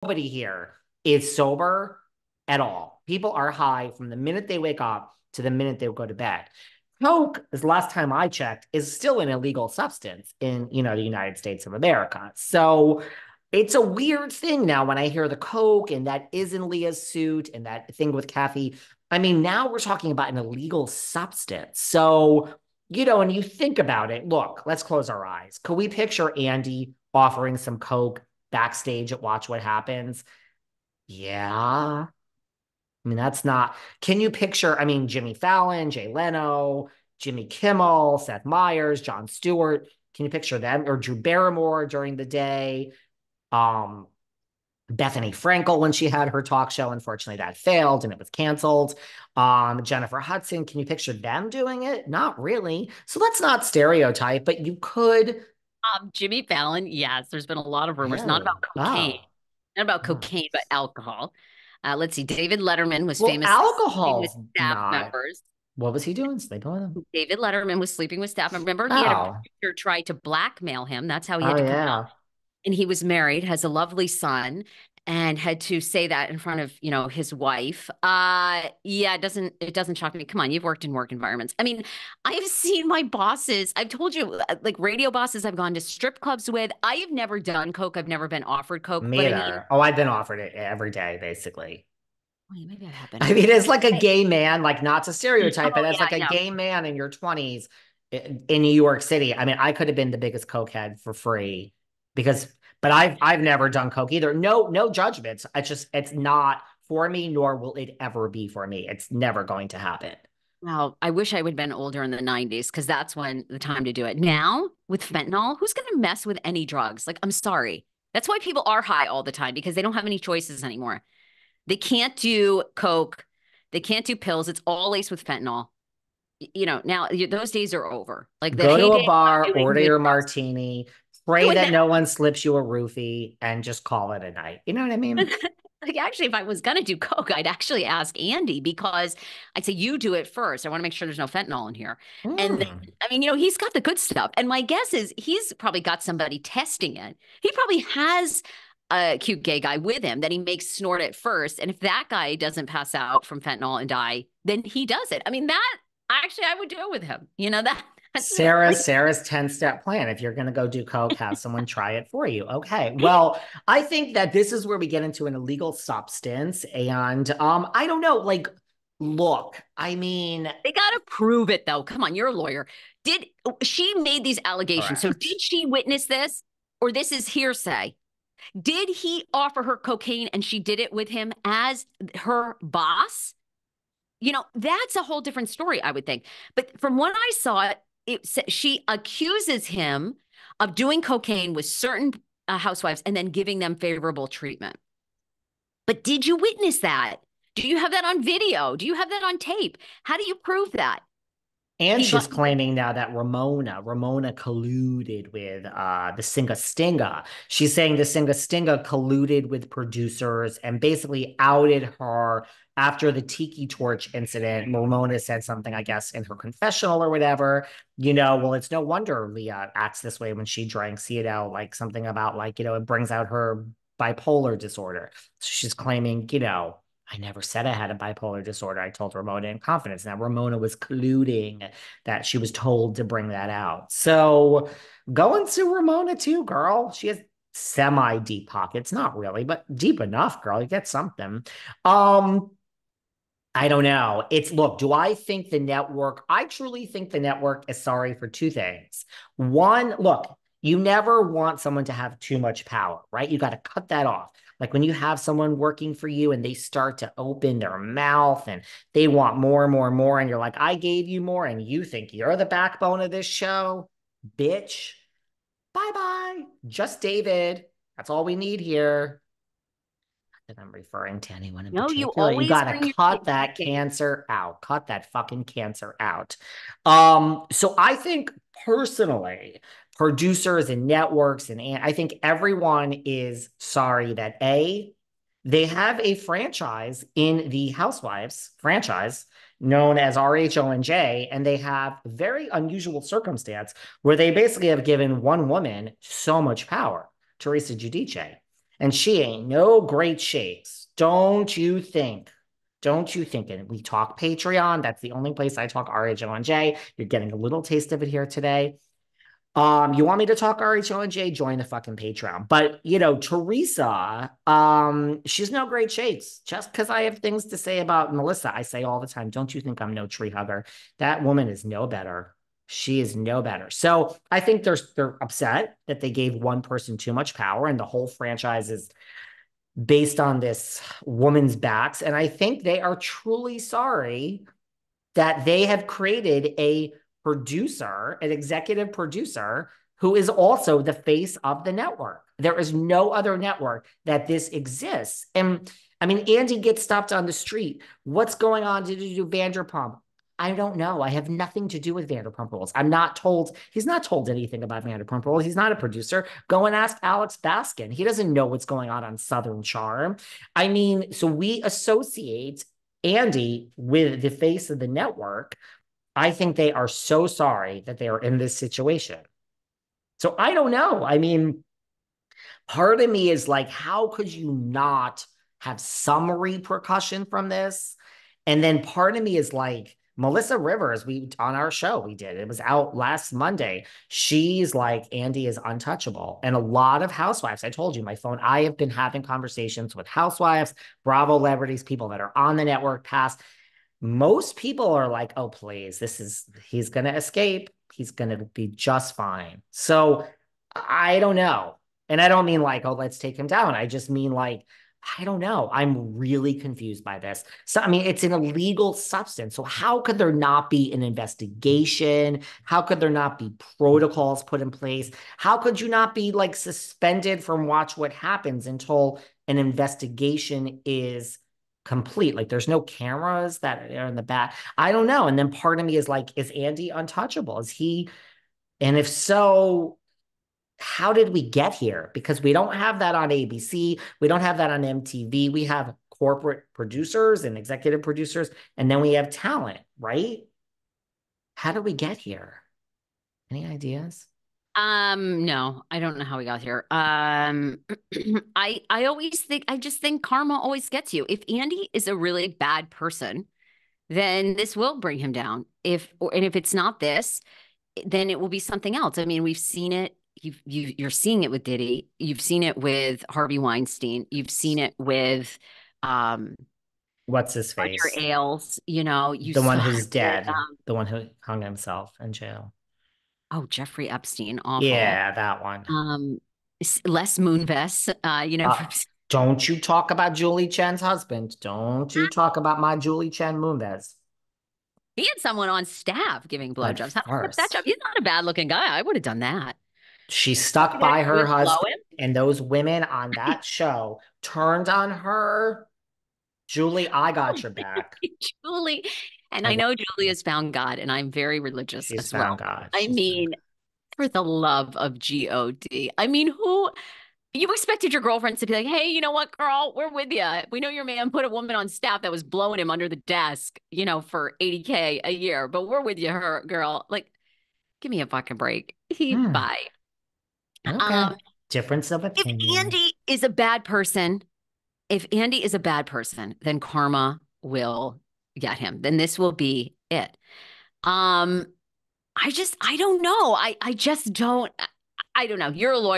Nobody here is sober at all. People are high from the minute they wake up to the minute they go to bed. Coke, as last time I checked, is still an illegal substance in, the United States of America. So it's a weird thing now when I hear the Coke and that is in Leah's suit and that thing with Kathy. I mean, now we're talking about an illegal substance. So, when you think about it, look, let's close our eyes. Could we picture Andy offering some Coke backstage at Watch What Happens? Yeah. I mean, that's not. Can you picture? I mean, Jimmy Fallon, Jay Leno, Jimmy Kimmel, Seth Meyers, Jon Stewart. Can you picture them? Or Drew Barrymore during the day? Um, Bethany Frankel when she had her talk show. Unfortunately, that failed and it was canceled. Jennifer Hudson. Can you picture them doing it? Not really. So let's not stereotype, but you could. Jimmy Fallon, yes, there's been a lot of rumors, not Really? about cocaine, Oh. not about Oh. cocaine, but alcohol. Let's see. David Letterman was Well, famously sleeping with alcohol's staff not. members. What was he doing? Sleeping with him? David Letterman was sleeping with staff members. Remember, he had a Oh. producer try to blackmail him. That's how he Oh had to come out. yeah. And he was married, has a lovely son, and had to say that in front of, his wife. Yeah, it doesn't shock me. Come on, you've worked in work environments. I mean, I've seen my bosses. I've told you, like radio bosses I've gone to strip clubs with. I have never done coke. I've never been offered coke, Me but I mean, either. Oh, I've been offered it every day, basically. wait, maybe I have been I mean, offered it's coke. like a gay man, like not to stereotype, Oh but as yeah, like a I know. gay man in your 20s in New York City. I mean, I could have been the biggest cokehead for free because, but I've never done coke either. No judgments. It's not for me, nor will it ever be for me. It's never going to happen. Well, I wish I would have been older in the 90s because that's when the time to do it. Now, with fentanyl, who's going to mess with any drugs? Like, I'm sorry. That's why people are high all the time because they don't have any choices anymore. They can't do coke. They can't do pills. It's all laced with fentanyl. Now those days are over. Like the Go to a heyday bar, of doing order good your drugs. martini, pray Doing that that. no one slips you a roofie, and just call it a night. You know what I mean? Like actually, if I was gonna do coke, I'd actually ask Andy because I'd say you do it first. I want to make sure there's no fentanyl in here. And then, Mm. I mean, he's got the good stuff. And my guess is he's probably got somebody testing it. He probably has a cute gay guy with him that he makes snort it first. And if that guy doesn't pass out from fentanyl and die, then he does it. I mean, that actually I would do it with him. That's like Sarah's 10-step plan. If you're going to go do coke, have someone try it for you. Okay. Well, I think that this is where we get into an illegal substance. And I don't know, like, look, I mean, they got to prove it though. Come on, you're a lawyer. Did she made these allegations? So correct. did she witness this or this is hearsay? Did he offer her cocaine and she did it with him as her boss? That's a whole different story, I would think. But from what I saw, she accuses him of doing cocaine with certain housewives and then giving them favorable treatment. But did you witness that? Do you have that on video? Do you have that on tape? How do you prove that? And He she's got claiming now that Ramona colluded with the Singa Stinga. She's saying the Singa Stinga colluded with producers and basically outed her after the Tiki Torch incident. Ramona said something, I guess, in her confessional or whatever. Well, it's no wonder Leah acts this way when she drank. See it out like something about like, it brings out her bipolar disorder. So she's claiming, I never said I had a bipolar disorder. I told Ramona in confidence. Now, Ramona was colluding that she was told to bring that out. So go and sue Ramona too, girl. She has semi deep pockets, not really, but deep enough, girl. You get something. Um, I don't know. Look, do I think the network? I truly think the network is sorry for two things. One, look, you never want someone to have too much power, right? You got to cut that off. Like when you have someone working for you and they start to open their mouth and they want more and more and more, and you're like, I gave you more, and you think you're the backbone of this show, bitch. Bye bye. Just David. That's all we need here that I'm referring to anyone in no, you particular. You always got to bring your cut kids to that date. cancer out. Cut that fucking cancer out. So I think personally, producers and networks and I think everyone is sorry that they have a franchise in the Housewives franchise known as RHONJ, and they have very unusual circumstance where they basically have given one woman so much power, Teresa Giudice. And she ain't no great shakes. Don't you think? Don't you think? And we talk Patreon. That's the only place I talk RHO and J. You're getting a little taste of it here today. You want me to talk RHO and J? Join the fucking Patreon. But Teresa, she's no great shakes. Just because I have things to say about Melissa, I say all the time, don't you think I'm no tree hugger? That woman is no better. She is no better. So I think they're upset that they gave one person too much power, and the whole franchise is based on this woman's backs. And I think they are truly sorry that they have created a producer, an executive producer, who is also the face of the network. There is no other network that this exists. And I mean, Andy gets stopped on the street. What's going on? Did you do Vanderpump? I don't know. I have nothing to do with Vanderpump Rules. I'm not told. He's not told anything about Vanderpump Rules. He's not a producer. Go and ask Alex Baskin. He doesn't know what's going on Southern Charm. I mean, so we associate Andy with the face of the network. I think they are so sorry that they are in this situation. So I don't know. I mean, part of me is like, how could you not have some repercussion from this? And then part of me is like, Melissa Rivers, we on our show, we did. It was out last Monday. She's like, Andy is untouchable. And a lot of housewives, I told you, my phone, I have been having conversations with housewives, Bravo celebrities, people that are on the network past. Most people are like, oh, please, he's going to escape. He's going to be just fine. So I don't know. And I don't mean like, oh, let's take him down. I just mean like, I don't know. I'm really confused by this. So, I mean, it's an illegal substance. So how could there not be an investigation? How could there not be protocols put in place? How could you not be like suspended from Watch What Happens until an investigation is complete? Like there's no cameras that are in the back. I don't know. And then part of me is like, is Andy untouchable? Is he? And if so, how did we get here? Because we don't have that on ABC. We don't have that on MTV. We have corporate producers and executive producers, and then we have talent, right? How did we get here? Any ideas? No, I don't know how we got here. I always think I just think karma always gets you. If Andy is a really bad person, then this will bring him down. And if it's not this, then it will be something else. I mean, we've seen it. You're seeing it with Diddy. You've seen it with Harvey Weinstein. You've seen it with What's his Roger face? Ailes. You The one saw who's it. dead, the one who hung himself in jail. Oh, Jeffrey Epstein, awful. Yeah, that one. Um, Les Moonves, Uh, don't you talk about Julie Chen's husband. Don't you talk about my Julie Chen Moonves. he had someone on staff giving But blowjobs. How about that job? first, He's not a bad looking guy. I would have done that. she All stuck he had by to do her is blow husband, and those women on that show turned on her. Julie, I got your back. him. Julie, and I I love know Julie has found God, and I'm very religious She's as well. found God. I She's found mean, for the love of God. I mean, who you expected your girlfriends to be like, hey, you know what, girl, we're with you. We know your man put a woman on staff that was blowing him under the desk, for 80K a year, but we're with you, her girl. Like, give me a fucking break. God. Bye. Okay. Um, Difference of if opinion. Andy is a bad person, if Andy is a bad person, then karma will get him. Then this will be it. Um, I don't know. I just don't. I don't know. You're a lawyer.